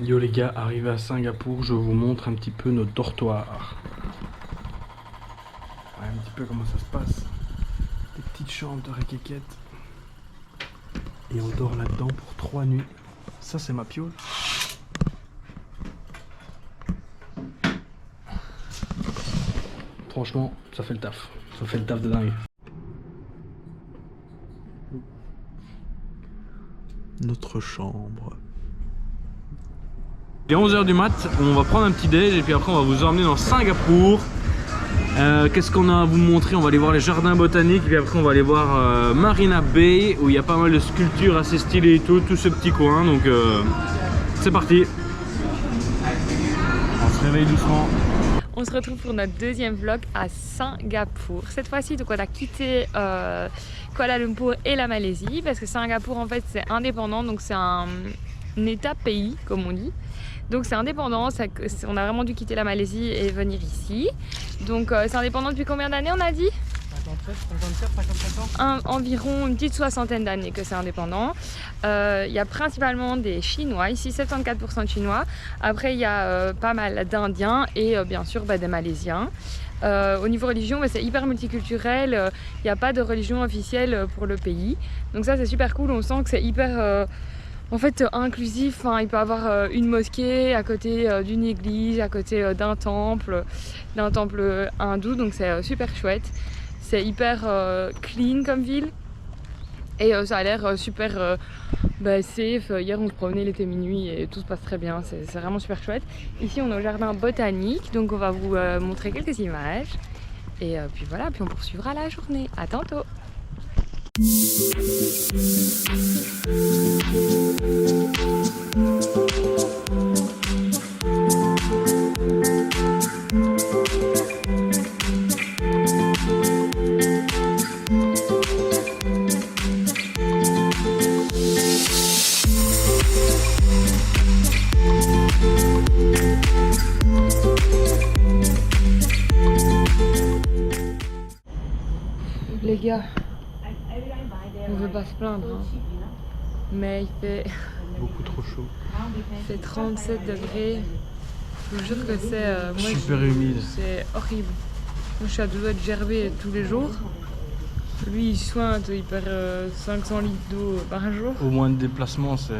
Yo les gars, arrivé à Singapour, je vous montre un petit peu notre dortoir. Ouais, un petit peu comment ça se passe. Des petites chambres de requéquettes. Et on dort là-dedans pour 3 nuits. Ça c'est ma piole. Franchement, ça fait le taf. Ça fait le taf de dingue. Notre chambre. Il est 11h du mat, on va prendre un petit déj et puis après on va vous emmener dans Singapour. Qu'est-ce qu'on a à vous montrer? On va aller voir les jardins botaniques et puis après on va aller voir Marina Bay où il y a pas mal de sculptures assez stylées et tout ce petit coin. Donc c'est parti. On se réveille doucement. On se retrouve pour notre deuxième vlog à Singapour. Cette fois-ci, donc on a quitté Kuala Lumpur et la Malaisie parce que Singapour en fait c'est indépendant, donc c'est un état-pays comme on dit. Donc c'est indépendant, on a vraiment dû quitter la Malaisie et venir ici. Donc c'est indépendant depuis combien d'années on a dit? 57, 57 ans. Environ une petite soixantaine d'années que c'est indépendant. Il y a principalement des Chinois, ici 74% de Chinois. Après il y a pas mal d'Indiens et bien sûr des Malaisiens. Au niveau religion, c'est hyper multiculturel, il n'y a pas de religion officielle pour le pays. Donc ça c'est super cool, on sent que c'est hyper en fait inclusif. Enfin, il peut y avoir une mosquée à côté d'une église, à côté d'un temple hindou, donc c'est super chouette. C'est hyper clean comme ville et ça a l'air super safe. Hier on se promenait, il était minuit et tout se passe très bien, c'est vraiment super chouette. Ici on est au jardin botanique, donc on va vous montrer quelques images et puis voilà, puis on poursuivra la journée. À tantôt. Les gars, on veut pas se plaindre, hein. Mais il fait Beaucoup trop chaud. Il fait 37 degrés. Je vous jure que c'est super humide. C'est horrible. Moi je suis à deux doigts de gerber tous les jours. Lui il sointe, il perd 500 litres d'eau par jour. Au moins de déplacement, c'est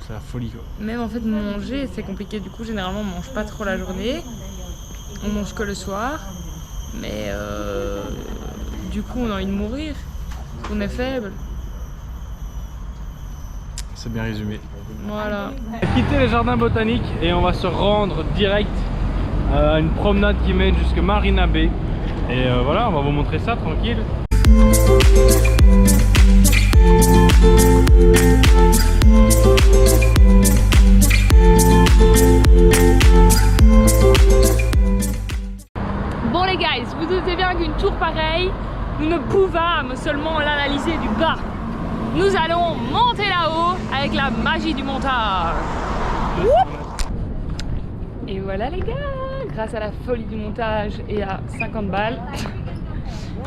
la folie quoi. Même en fait manger c'est compliqué, du coup généralement on mange pas trop la journée. On mange que le soir. Mais du coup on a envie de mourir. On est faible. C'est bien résumé. Voilà. On va quitter les jardins botaniques et on va se rendre direct à une promenade qui mène jusque Marina Bay. Et voilà, on va vous montrer ça tranquille. Bon les guys, vous doutez bien qu'une tour pareille, nous ne pouvons seulement l'analyser du bas. Nous allons monter là-haut avec la magie du montage. Et voilà les gars, grâce à la folie du montage et à 50 balles,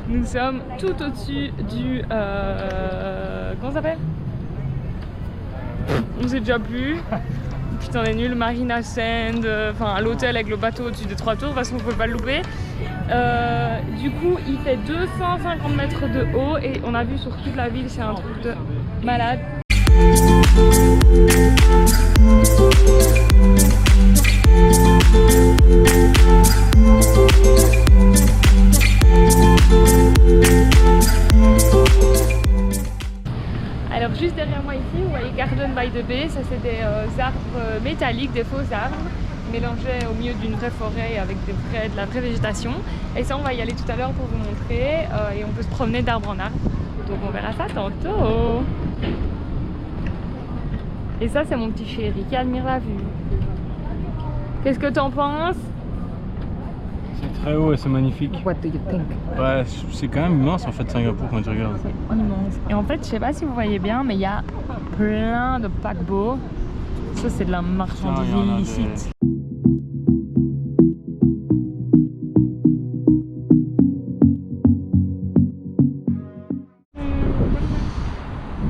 nous sommes tout au-dessus du... comment ça s'appelle? On sait déjà plus. Putain, on est nul. Marina Sand, enfin l'hôtel avec le bateau au-dessus des 3 tours, parce qu'on ne peut pas le louper. Du coup, il fait 250 mètres de haut et on a vu sur toute la ville, c'est un truc de malade. Alors juste derrière moi ici, vous voyez Garden by the Bay, ça c'est des arbres métalliques, des faux arbres, mélangés au milieu d'une vraie forêt avec de la vraie végétation. Et ça on va y aller tout à l'heure pour vous montrer, et on peut se promener d'arbre en arbre. Donc on verra ça tantôt. Et ça c'est mon petit chéri qui admire la vue. Qu'est-ce que t'en penses? C'est très haut et c'est magnifique. What do you think? Ouais, c'est quand même immense en fait Singapour quand tu regardes. C'est immense. Et en fait, je sais pas si vous voyez bien, mais il y a plein de paquebots. Ça, c'est de la marchandise illicite.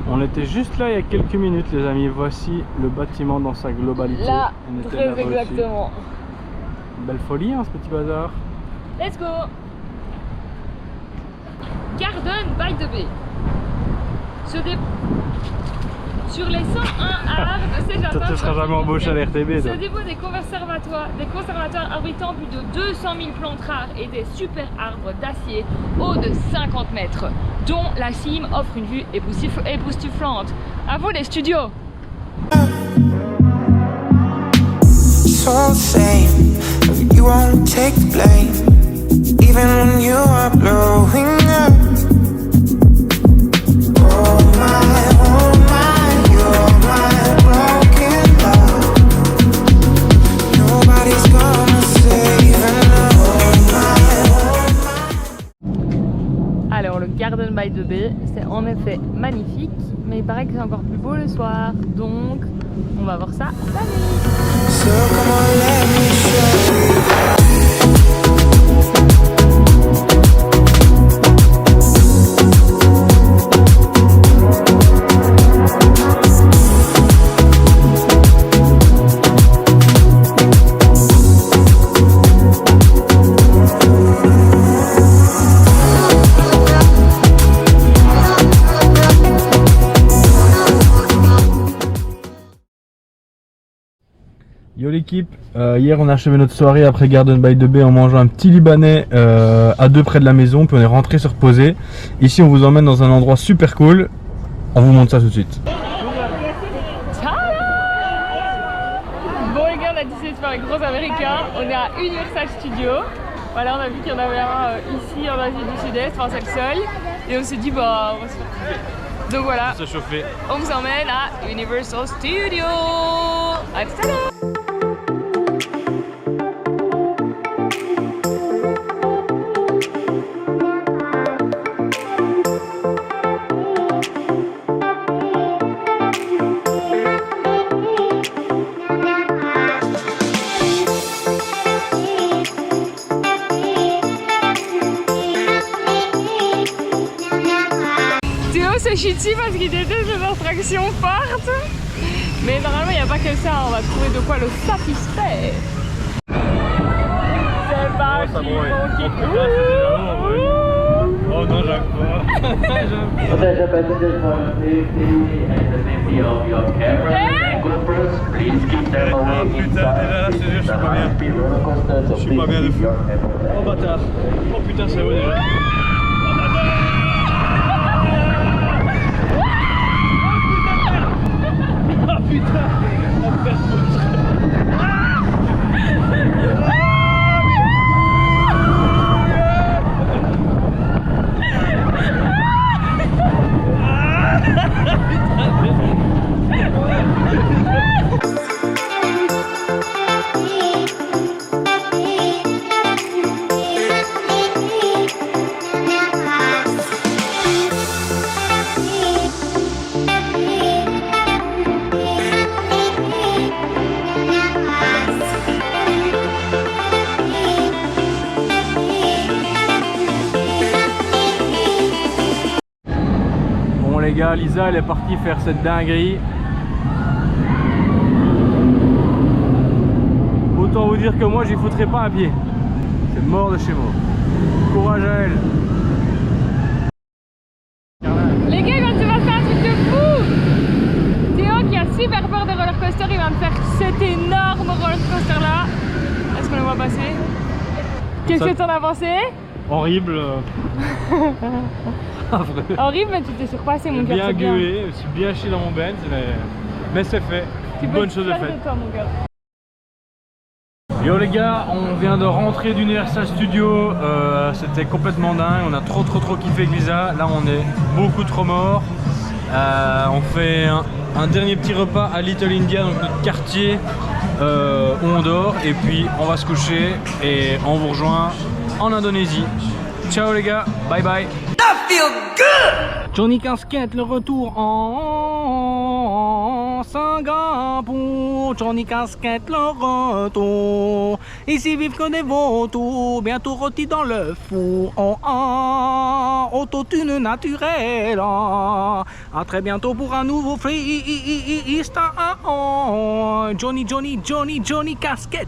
On était juste là il y a quelques minutes les amis. Voici le bâtiment dans sa globalité. Là, On était très là-bas aussi. exactement. Belle folie hein, ce petit bazar. Let's go. Garden by the Bay. Sur les 101 arbres de ces jardins. Tu ne seras jamais embauché à l'RTB. Ce dépôt des conservatoires abritant plus de 200 000 plantes rares et des super arbres d'acier hauts de 50 mètres, dont la cime offre une vue époustouflante. À vous les studios. So same, you won't take the blame, even when you are blowing up. Oh my, you're my broken love. Nobody's gonna save enough. Alors le Garden by the Bay, c'est en effet magnifique, mais il paraît que c'est encore plus beau le soir, donc on va voir ça la nuit. So come on, let me show you. Yo l'équipe, hier on a achevé notre soirée après Garden by the Bay en mangeant un petit libanais à deux près de la maison, puis on est rentré se reposer. Ici on vous emmène dans un endroit super cool, on vous montre ça tout de suite. Bon les gars, on a décidé de faire les gros américains, on est à Universal Studios. Voilà, on a vu qu'il y en avait un ici en Asie du Sud-Est, enfin c'est le seul. Et on s'est dit bah on va se faire kiffer. Donc voilà, Se chauffer. on vous emmène à Universal Studios. À tout à l'heure. Se chie dessus parce qu'il déteste les instructions fortes. Mais normalement il n'y a pas que ça, on va trouver de quoi le satisfaire. C'est parti mon kiki. Oh non, j'aime pas. Attention passengers for safety and the safety of your camera. GoPros, please keep them away putain, déjà là, c'est dur, je suis pas bien. inside the roller coaster, so Je suis pas please bien de keep fou. your camera. Oh bâtard. Oh putain, c'est beau déjà. Oh putain, on va faire foutre. Bon les gars, Lisa elle est partie faire cette dinguerie. Autant vous dire que moi j'y foutrais pas un pied. C'est mort de chez mort. Courage à elle. Les gars, quand tu vas faire un truc de fou. Théo qui a super peur des roller coasters, il va me faire cet énorme roller coaster là. Est-ce qu'on le voit passer? Qu'est-ce que t'en as pensé? Horrible. Affreux. Horrible, mais tu t'es surpassé mon gars. Bien c'est bien. gueulé, je suis bien chié dans mon Benz, mais c'est fait. Tu Une peux bonne être chose de fier faite. toi mon gars. Yo les gars, on vient de rentrer d'Universal Studios, c'était complètement dingue, on a trop kiffé avec Lisa, là on est beaucoup trop mort. On fait un dernier petit repas à Little India, donc notre quartier où on dort, et puis on va se coucher et on vous rejoint en Indonésie. Ciao les gars, bye bye. Johnny Casquette, le retour en Singapour, Johnny Casquette, le retour. Ici vivent que des vautours, bientôt rôtis dans le four. Autotune naturelle. À très bientôt pour un nouveau freestyle. Johnny Casquette.